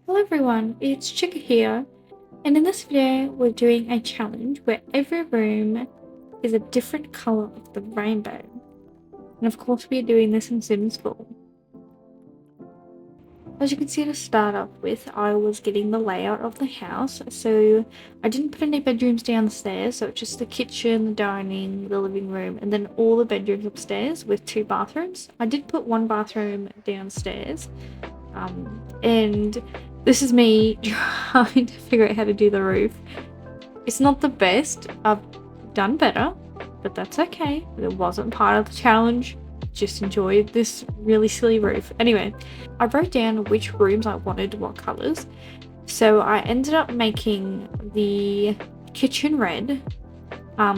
Hello everyone, it's Chicka here, and in this video we're doing a challenge where every room is a different colour of the rainbow. And of course we are doing this in Sims 4. As you can see, to start off with, I was getting the layout of the house, so I didn't put any bedrooms downstairs, so it's just the kitchen, the dining, the living room, and then all the bedrooms upstairs with 2 bathrooms. I did put 1 bathroom downstairs, and this is me trying to figure out how to do the roof. It's not the best. I've done better, but that's okay. It wasn't part of the challenge. Just enjoyed this really silly roof. Anyway, I wrote down which rooms I wanted, what colours. So I ended up making the kitchen red,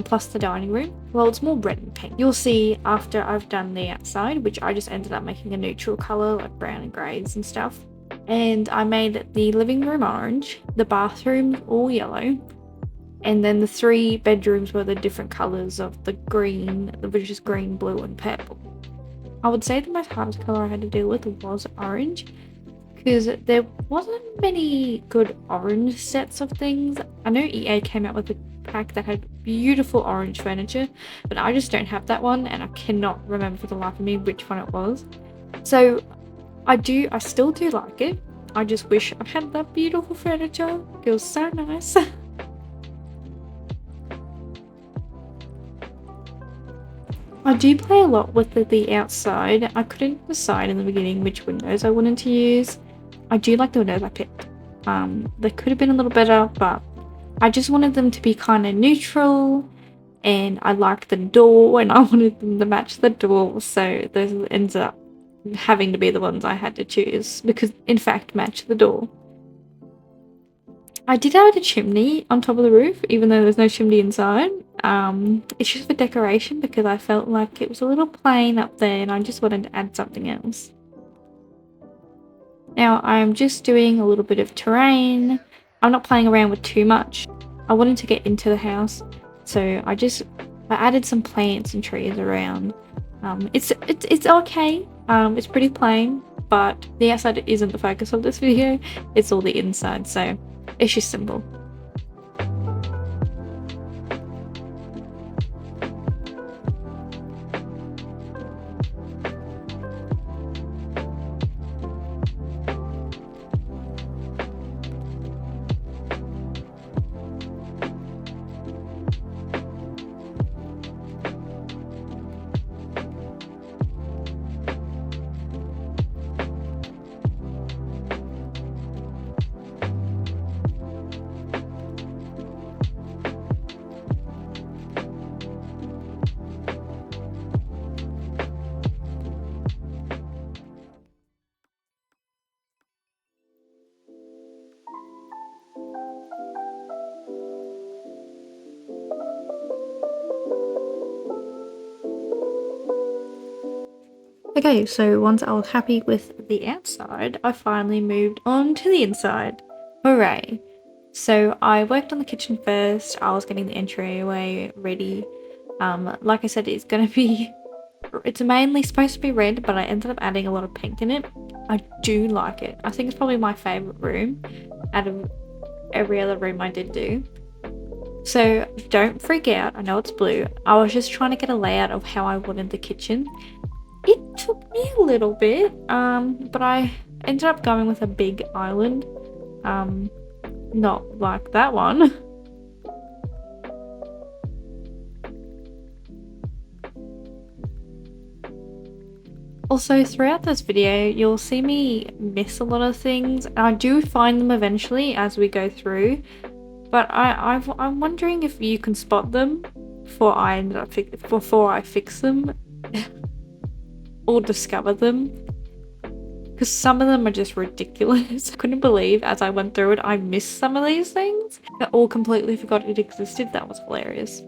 plus the dining room. Well, it's more red and pink. You'll see after I've done the outside, which I just ended up making a neutral colour, like brown and greys and stuff. And I made the living room orange, the bathroom all yellow, and then the 3 bedrooms were the different colours of the green, which is green, blue and purple. I would say the most hardest colour I had to deal with was orange, because there wasn't many good orange sets of things. I know EA came out with a pack that had beautiful orange furniture, but I just don't have that one, and I cannot remember for the life of me which one it was. So I still do like it. I just wish I had that beautiful furniture. It was so nice. I do play a lot with the outside. I couldn't decide in the beginning which windows I wanted to use. I do like the windows I picked. They could have been a little better, but I just wanted them to be kind of neutral, and I liked the door and I wanted them to match the door, so those ends up having to be the ones I had to choose because in fact match the door. I did add a chimney on top of the roof, even though there's no chimney inside. It's just for decoration because I felt like it was a little plain up there and I just wanted to add something else. Now I'm just doing a little bit of terrain. I'm not playing around with too much. I wanted to get into the house, so I added some plants and trees around. It's okay. It's pretty plain, but the outside isn't the focus of this video. It's all the inside, so it's just simple. Okay, so once I was happy with the outside, I finally moved on to the inside. Hooray! So I worked on the kitchen first. I was getting the entryway ready. Like I said, it's mainly supposed to be red, but I ended up adding a lot of pink in it. I do like it. I think it's probably my favourite room out of every other room I did do. So don't freak out, I know it's blue. I was just trying to get a layout of how I wanted the kitchen. It took me a little bit, but I ended up going with a big island. Not like that one. Also, throughout this video, you'll see me miss a lot of things. I do find them eventually as we go through, but I'm wondering if you can spot them before I fix them. Or discover them, because some of them are just ridiculous. I couldn't believe as I went through it I missed some of these things. I all completely forgot it existed. That was hilarious.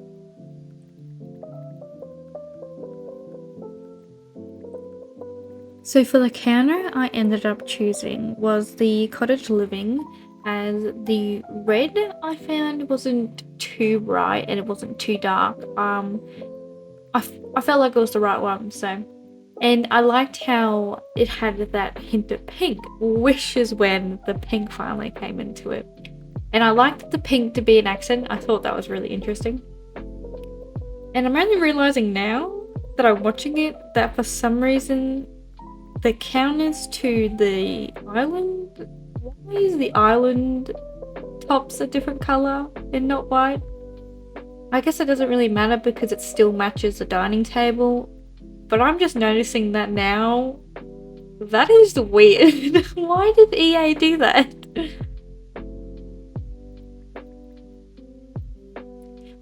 So for the counter I ended up choosing was the cottage living, as the red I found wasn't too bright and it wasn't too dark. I felt like it was the right one, so And I liked how it had that hint of pink, which is when the pink finally came into it. And I liked the pink to be an accent. I thought that was really interesting. And I'm only realizing now that I'm watching it that for some reason the counters to the island, why is the island tops a different color and not white? I guess it doesn't really matter because it still matches the dining table, but I'm just noticing that now. That is weird. Why did EA do that?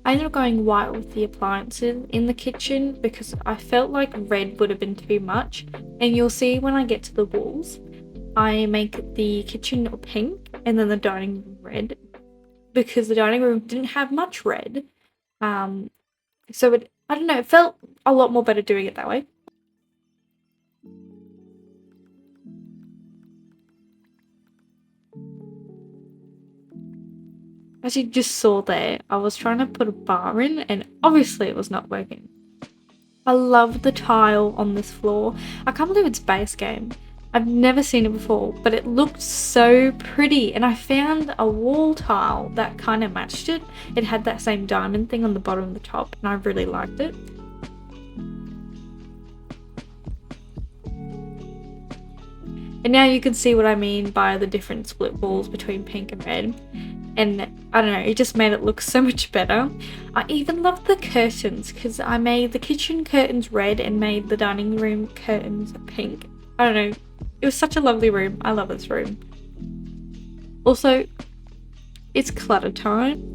I ended up going white with the appliances in the kitchen because I felt like red would have been too much. And you'll see when I get to the walls, I make the kitchen pink and then the dining room red because the dining room didn't have much red. So I don't know, it felt a lot more better doing it that way. As you just saw there, I was trying to put a bar in and obviously it was not working. I love the tile on this floor. I can't believe it's base game. I've never seen it before, but it looked so pretty and I found a wall tile that kind of matched it. It had that same diamond thing on the bottom and the top and I really liked it. And now you can see what I mean by the different split walls between pink and red. And I don't know, it just made it look so much better. I even loved the curtains because I made the kitchen curtains red and made the dining room curtains pink. I don't know, it was such a lovely room. I love this room. Also, it's clutter time.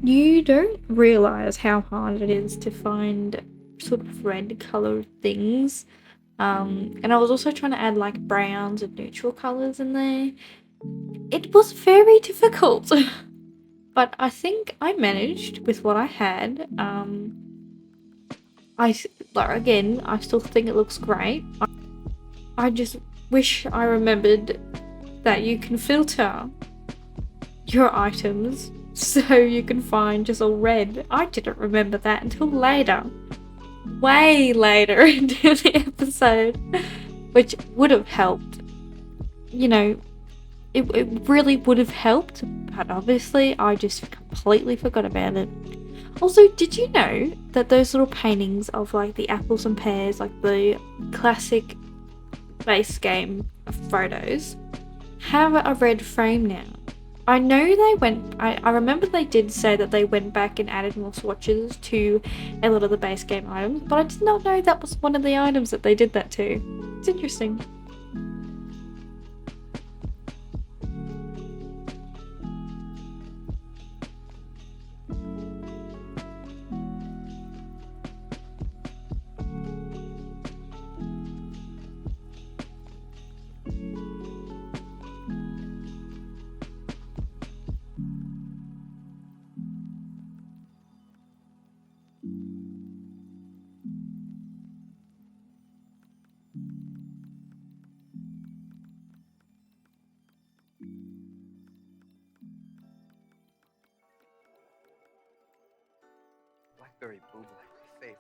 You don't realize how hard it is to find sort of red colored things. And I was also trying to add like browns and neutral colors in there. It was very difficult, but I think I managed with what I had. Again, I still think it looks great. I just wish I remembered that you can filter your items so you can find just all red. I didn't remember that until later. Way later into the episode. Which would have helped. You know, it really would have helped, but obviously I just completely forgot about it. Also, did you know that those little paintings of like the apples and pears, like the classic base game photos, have a red frame now? I know I remember they did say that they went back and added more swatches to a lot of the base game items, but I did not know that was one of the items that they did that to. It's interesting. Blackberry boob like my favorite.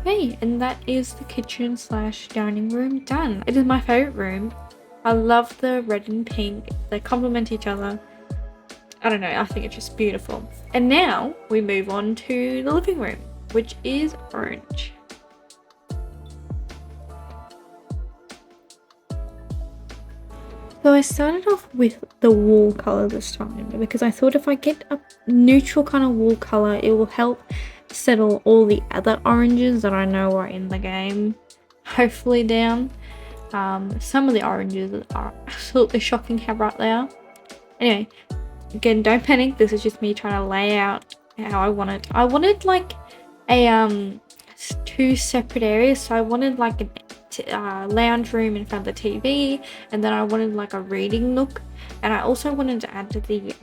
Okay, and that is the kitchen slash dining room done. It is my favorite room. I love the red and pink. They complement each other. I don't know, I think it's just beautiful. And now we move on to the living room, which is orange. So I started off with the wall color this time because I thought if I get a neutral kind of wall color, it will help settle all the other oranges that I know are in the game, hopefully down. Some of the oranges are absolutely shocking how bright they are. Anyway, again, don't panic. This is just me trying to lay out how I want it. I wanted like a two separate areas. So I wanted like a lounge room in front of the TV, and then I wanted like a reading nook, and I also wanted to add the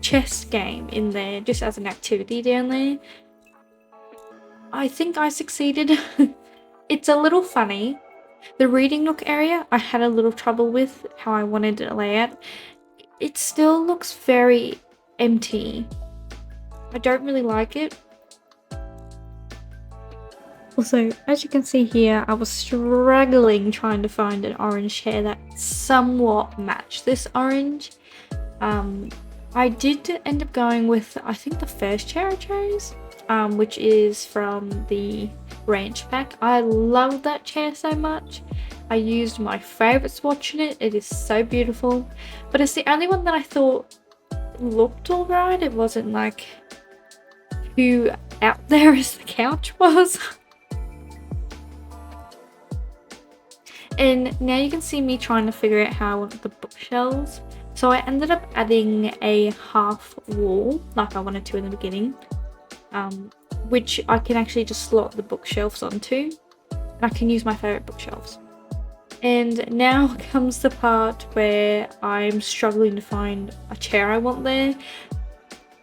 chess game in there just as an activity down there. I think I succeeded. It's a little funny. The reading nook area I had a little trouble with how I wanted to lay out. It still looks very empty. I don't really like it. Also, as you can see here, I was struggling trying to find an orange chair that somewhat matched this orange. I did end up going with, I think, the first chair I chose, which is from the ranch pack. I love that chair so much. I used my favorite swatch in it. It is so beautiful, but it's the only one that I thought looked alright. It wasn't like too out there as the couch was. And now you can see me trying to figure out how I want the bookshelves. So I ended up adding a half wall like I wanted to in the beginning, which I can actually just slot the bookshelves onto, and I can use my favorite bookshelves. And now comes the part where I'm struggling to find a chair I want there.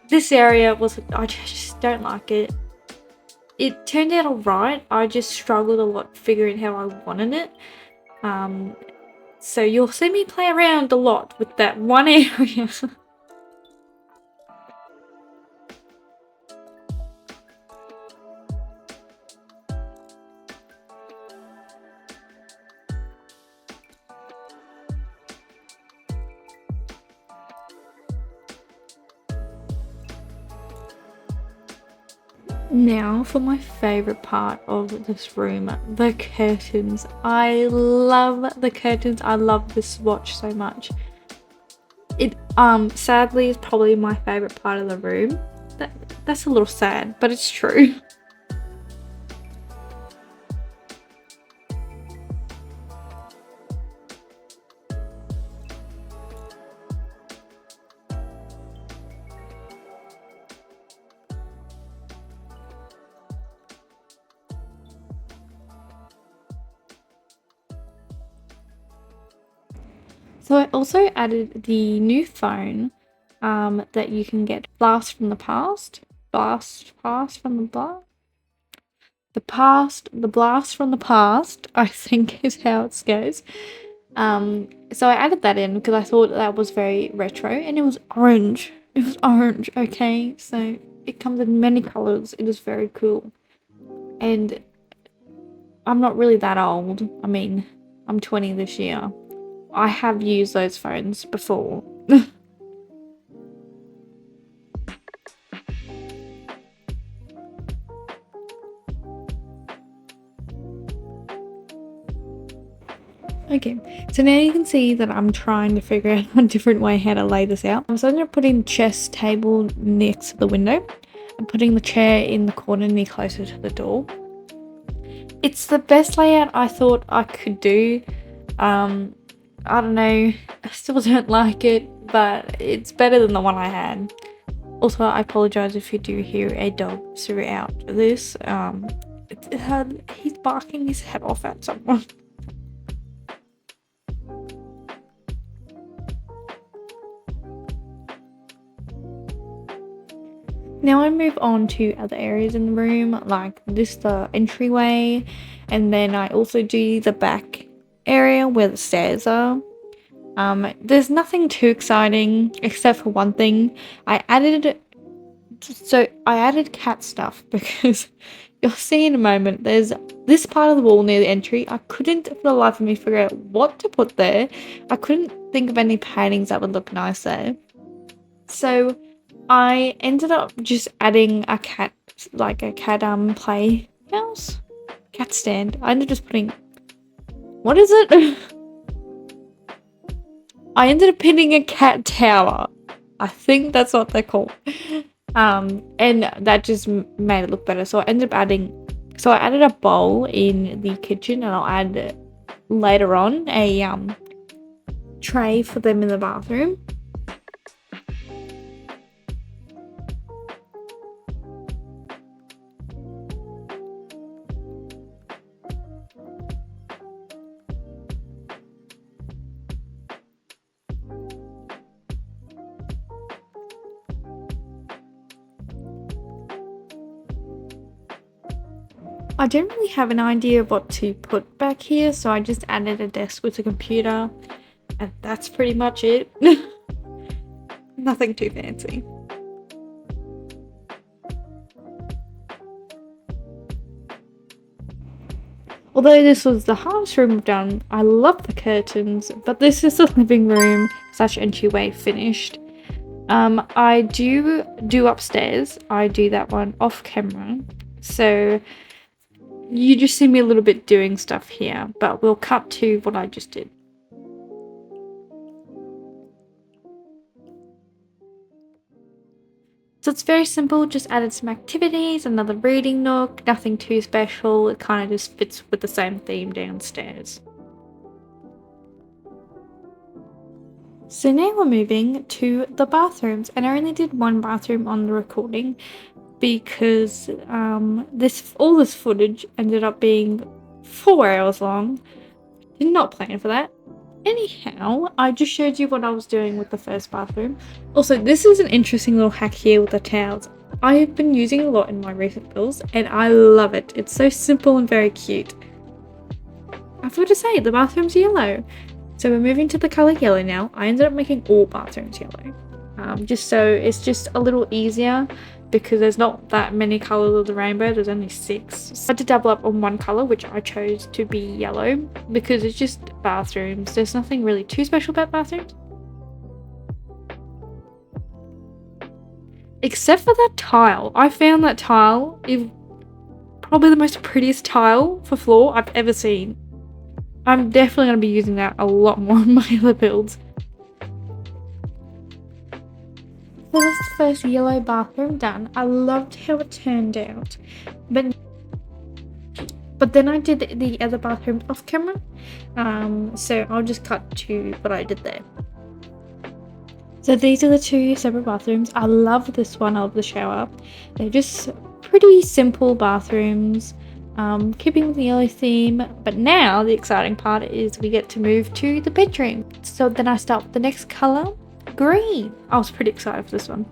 This area I just don't like it. It turned out alright, I just struggled a lot figuring how I wanted it. So you'll see me play around a lot with that one area. Now for my favorite part of this room, the curtains. I love the curtains. I love this swatch so much. It sadly is probably my favorite part of the room. That's a little sad, but it's true. So I also added the new phone that you can get, blast from the past, blast from the blast. The blast from the past, I think is how it goes. So I added that in because I thought that was very retro, and it was orange. It was orange, okay? So it comes in many colors. It is very cool. And I'm not really that old. I mean, I'm 20 this year. I have used those phones before. Okay, so now you can see that I'm trying to figure out a different way how to lay this out. So I'm going to put in the chess table next to the window and putting the chair in the corner near closer to the door. It's the best layout I thought I could do. I don't know, I still don't like it, but it's better than the one I had. Also, I apologize if you do hear a dog throughout this. He's barking his head off at someone. Now I move on to other areas in the room, like this, the entryway, and then I also do the back area where the stairs are. There's nothing too exciting except for one thing. I added cat stuff because you'll see in a moment there's this part of the wall near the entry. I couldn't for the life of me figure out what to put there. I couldn't think of any paintings that would look nice there. So I ended up just adding a cat, like a cat playhouse? Cat stand. I ended up just putting, what is it? I ended up pinning a cat tower. I think that's what they're called. And that just made it look better. So I ended up I added a bowl in the kitchen, and I'll add later on a tray for them in the bathroom. I don't really have an idea of what to put back here, so I just added a desk with a computer, and that's pretty much it. Nothing too fancy. Although this was the hardest room I've done, I love the curtains, but this is the living room / entryway finished. I do upstairs. I do that one off camera, so you just see me a little bit doing stuff here, but we'll cut to what I just did. So it's very simple, just added some activities, another reading nook, nothing too special. It kind of just fits with the same theme downstairs. So now we're moving to the bathrooms, and I only did one bathroom on the recording because all this footage ended up being 4 hours long. Did not plan for that. Anyhow, I just showed you what I was doing with the first bathroom. Also, this is an interesting little hack here with the towels. I have been using it a lot in my recent builds, and I love it. It's so simple and very cute. I forgot to say, the bathroom's yellow. So we're moving to the colour yellow now. I ended up making all bathrooms yellow. Just so it's just a little easier because there's not that many colours of the rainbow. There's only 6. So I had to double up on one colour, which I chose to be yellow because it's just bathrooms. There's nothing really too special about bathrooms. Except for that tile. I found that tile is probably the most prettiest tile for floor I've ever seen. I'm definitely going to be using that a lot more in my other builds. So that's the first yellow bathroom done. I loved how it turned out. But then I did the other bathroom off camera. So I'll just cut to what I did there. So these are the 2 separate bathrooms. I love this one of the shower. They're just pretty simple bathrooms. Keeping with the yellow theme, but now the exciting part is we get to move to the bedroom. So then I start with the next colour, green. I was pretty excited for this one.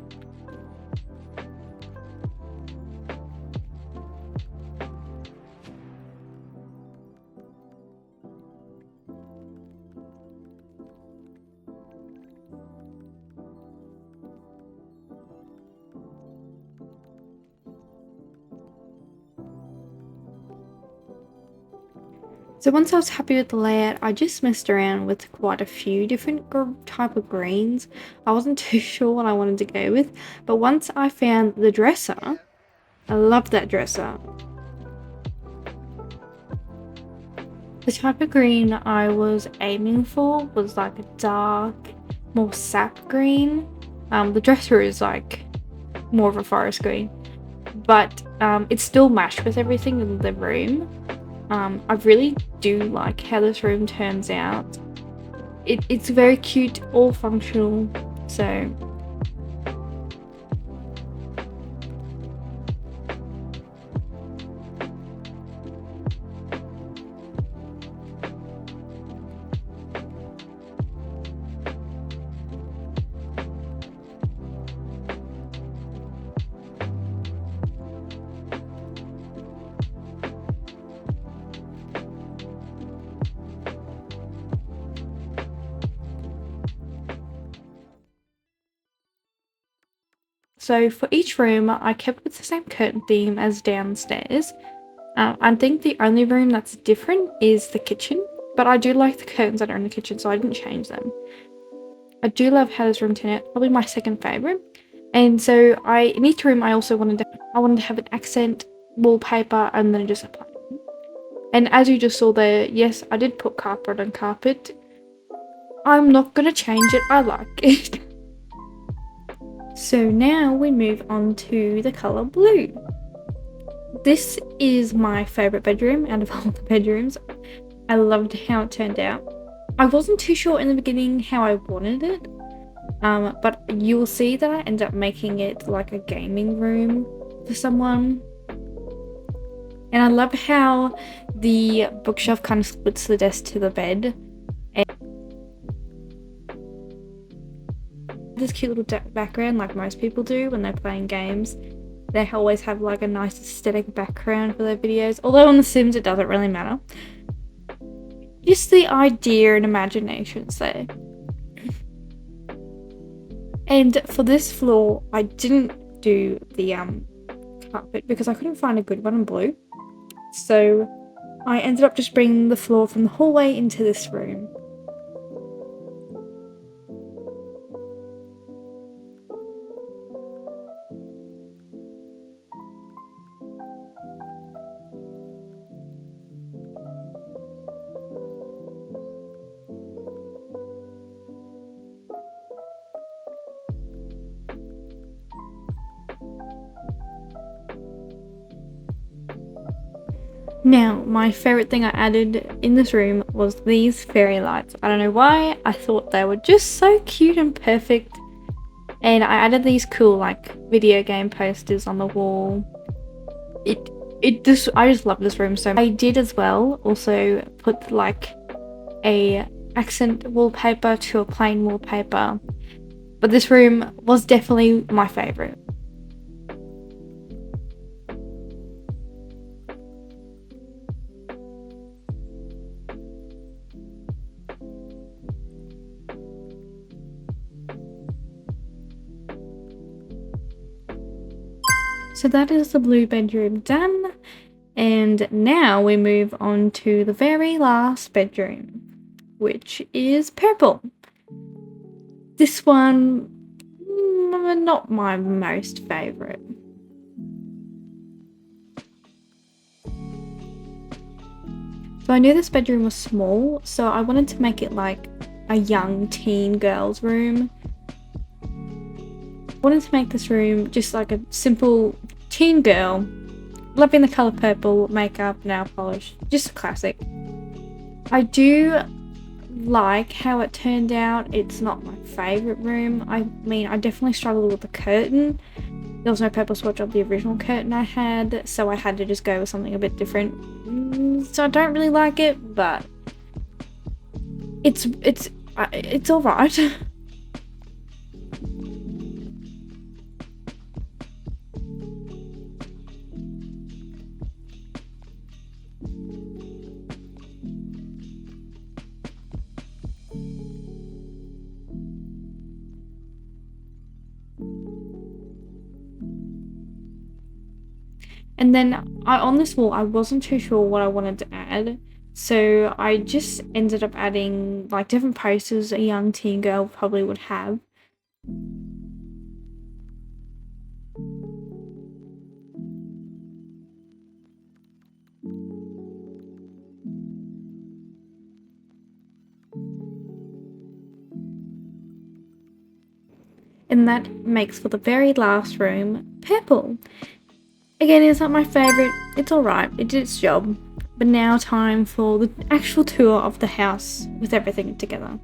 So once I was happy with the layout, I just messed around with quite a few different type of greens. I wasn't too sure what I wanted to go with, but once I found the dresser, I loved that dresser. The type of green I was aiming for was like a dark, more sap green. The dresser is like more of a forest green, but it's still matched with everything in the room. I really do like how this room turns out. It's very cute, all functional, so So for each room, I kept with the same curtain theme as downstairs. I think the only room that's different is the kitchen, but I do like the curtains that are in the kitchen, so I didn't change them. I do love how this room turned out, probably my second favourite. And so in each room, I also wanted to have an accent wallpaper and then just apply it. And as you just saw there, yes, I did put carpet on carpet. I'm not gonna change it, I like it. So now we move on to the colour blue. This is my favourite bedroom out of all the bedrooms. I loved how it turned out. I wasn't too sure in the beginning how I wanted it, but you'll see that I end up making it like a gaming room for someone. And I love how the bookshelf kind of splits the desk to the bed. And this cute little background like most people do when they're playing games. They always have like a nice aesthetic background for their videos. Although on The Sims it doesn't really matter. Just the idea and imagination's there. And for this floor, I didn't do the carpet because I couldn't find a good one in blue. So I ended up just bringing the floor from the hallway into this room. Now, my favourite thing I added in this room was these fairy lights. I don't know why, I thought they were just so cute and perfect. And I added these cool like video game posters on the wall. I just love this room so much. I did as well also put like a accent wallpaper to a plain wallpaper. But this room was definitely my favourite. So that is the blue bedroom done, and now we move on to the very last bedroom, which is purple. This one, not my most favourite. So I knew this bedroom was small, so I wanted to make it like a young teen girl's room. I wanted to make this room just like a simple teen girl, loving the colour purple, makeup, nail polish, just a classic. I do like how it turned out. It's not my favourite room. I mean, I definitely struggled with the curtain. There was no purple swatch on the original curtain I had, so I had to just go with something a bit different. So I don't really like it, but it's alright. And then on this wall, I wasn't too sure what I wanted to add. So I just ended up adding like different posters a young teen girl probably would have. And that makes for the very last room, purple. Again, it's not my favourite, it's alright, it did its job. But now time for the actual tour of the house with everything together.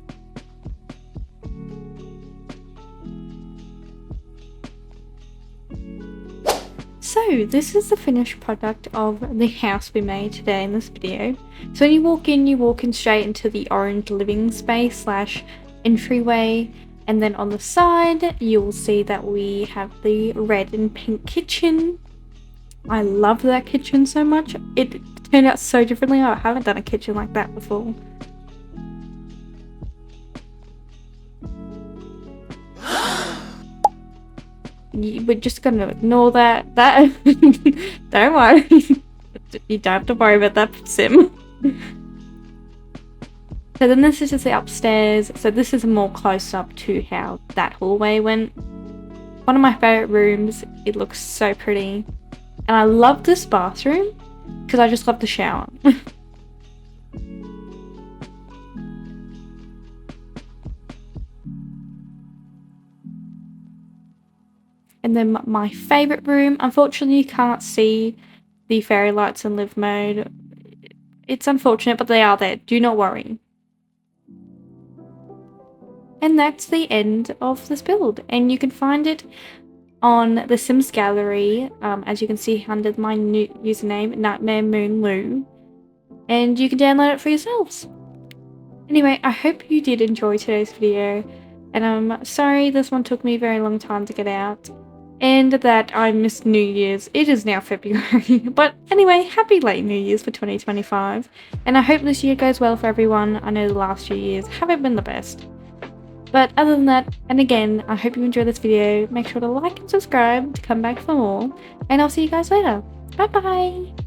So this is the finished product of the house we made today in this video. So when you walk in straight into the orange living space slash entryway. And then on the side, you'll see that we have the red and pink kitchen. I love that kitchen so much. It turned out so differently. I haven't done a kitchen like that before. We're just gonna ignore that. Don't worry. You don't have to worry about that, Sim. So then this is just the upstairs. So this is more close up to how that hallway went. One of my favourite rooms. It looks so pretty. And I love this bathroom because I just love the shower. find them my favourite room. Unfortunately, you can't see the fairy lights in live mode. It's unfortunate, but they are there. Do not worry. And that's the end of this build. And you can find it on the Sims gallery, as you can see under my new username, Nightmare Moon Lou. And you can download it for yourselves. Anyway, I hope you did enjoy today's video. And I'm sorry this one took me a very long time to get out. And that I missed New Year's. It is now February. But anyway, happy late New Year's for 2025. And I hope this year goes well for everyone. I know the last few years haven't been the best. But other than that, and again, I hope you enjoyed this video. Make sure to like and subscribe to come back for more. And I'll see you guys later. Bye bye!